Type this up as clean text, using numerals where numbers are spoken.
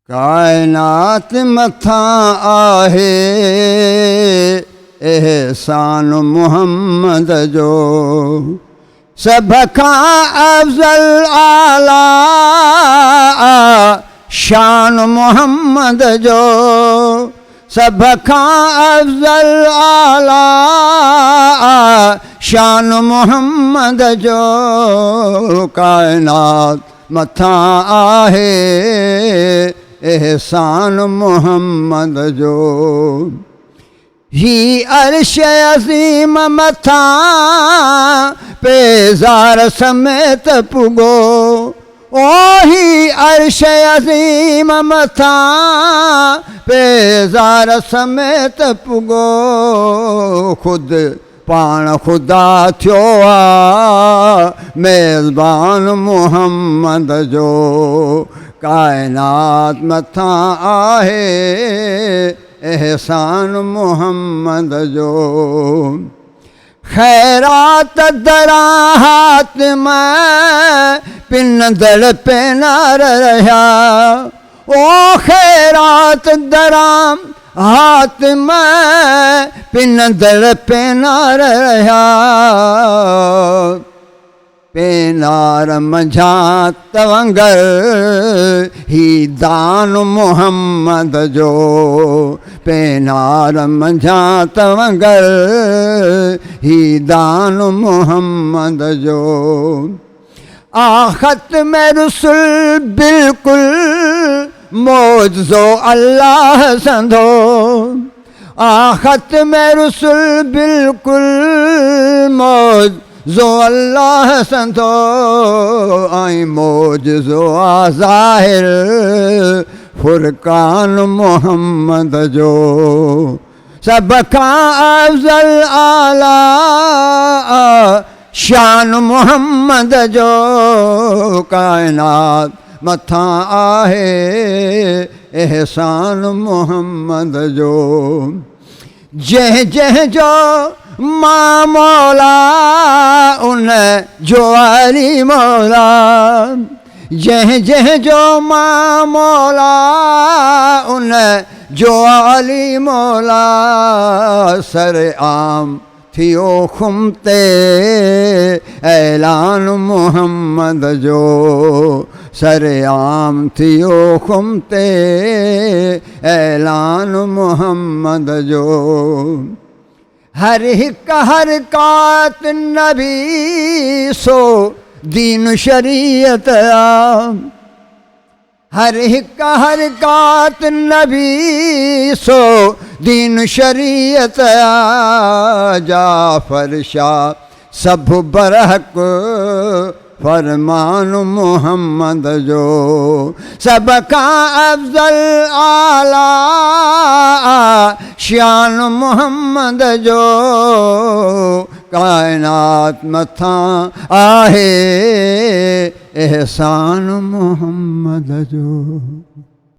कायनात मथां आहे एहसान मुहम्मद जो, सभ खां अफ़ज़ल आला शान मुहम्मद जो, सभ खां अफ़ज़ल आला शान मुहम्मद जो। कायनात मथां आहे एहसान मुहम्मद जो। ही अर्श अज़ीम मथां पेज़ार समेत पुगो, ओ ही अर्श अज़ीम मथां पेज़ार समेत पुगो। खुद पाण खुदा थियो आहे मेज़बान मुहम्मद जो। कायनात मथां आहे एहसान मुहम्मद जो। खैरात दरां हाथ में पिनंदड़ पेनार रहा, ओ खैरात दरां हाथ में पिनंदड़ पेनार रहा। पेनार मंझां तवंगर ही दान मुहम्मद जो। पेनार मंझां तवंगर ही दान मुहम्मद जो। आखत में रसूल बिल्कुल मौजज़ो अल्लाह संधो, आखत में रसूल बिल्कुल मौजज़ो अल्लाह संधो। ऐं मौजज़ो आ ज़ाहिर फुरकान मुहम्मद जो। सभ खां अफ़ज़ल आला शान मुहम्मद जो। कायनात मथां आहे एहसान मुहम्मद जो। जंहिं जंहिं जो मां मौला उन जो अली मौला, जंहिं जंहिं जो मां मौला उन जो अली मौला। सर आम थियो खुम ते ऐलान मुहम्मद जो। सर आम थियो खुम ते ऐलान मुहम्मद जो। हर हिक हरकात नबी सो दीन शरीयत आ, हर हिक हरकात नबी सो दीन शरीयत आ। जाफर शाह सब बरहक फरमान मुहम्मद जो। सब खां अफ़ज़ल आला शान मुहम्मद जो। कायनात मथां आहे एहसान मुहम्मद जो।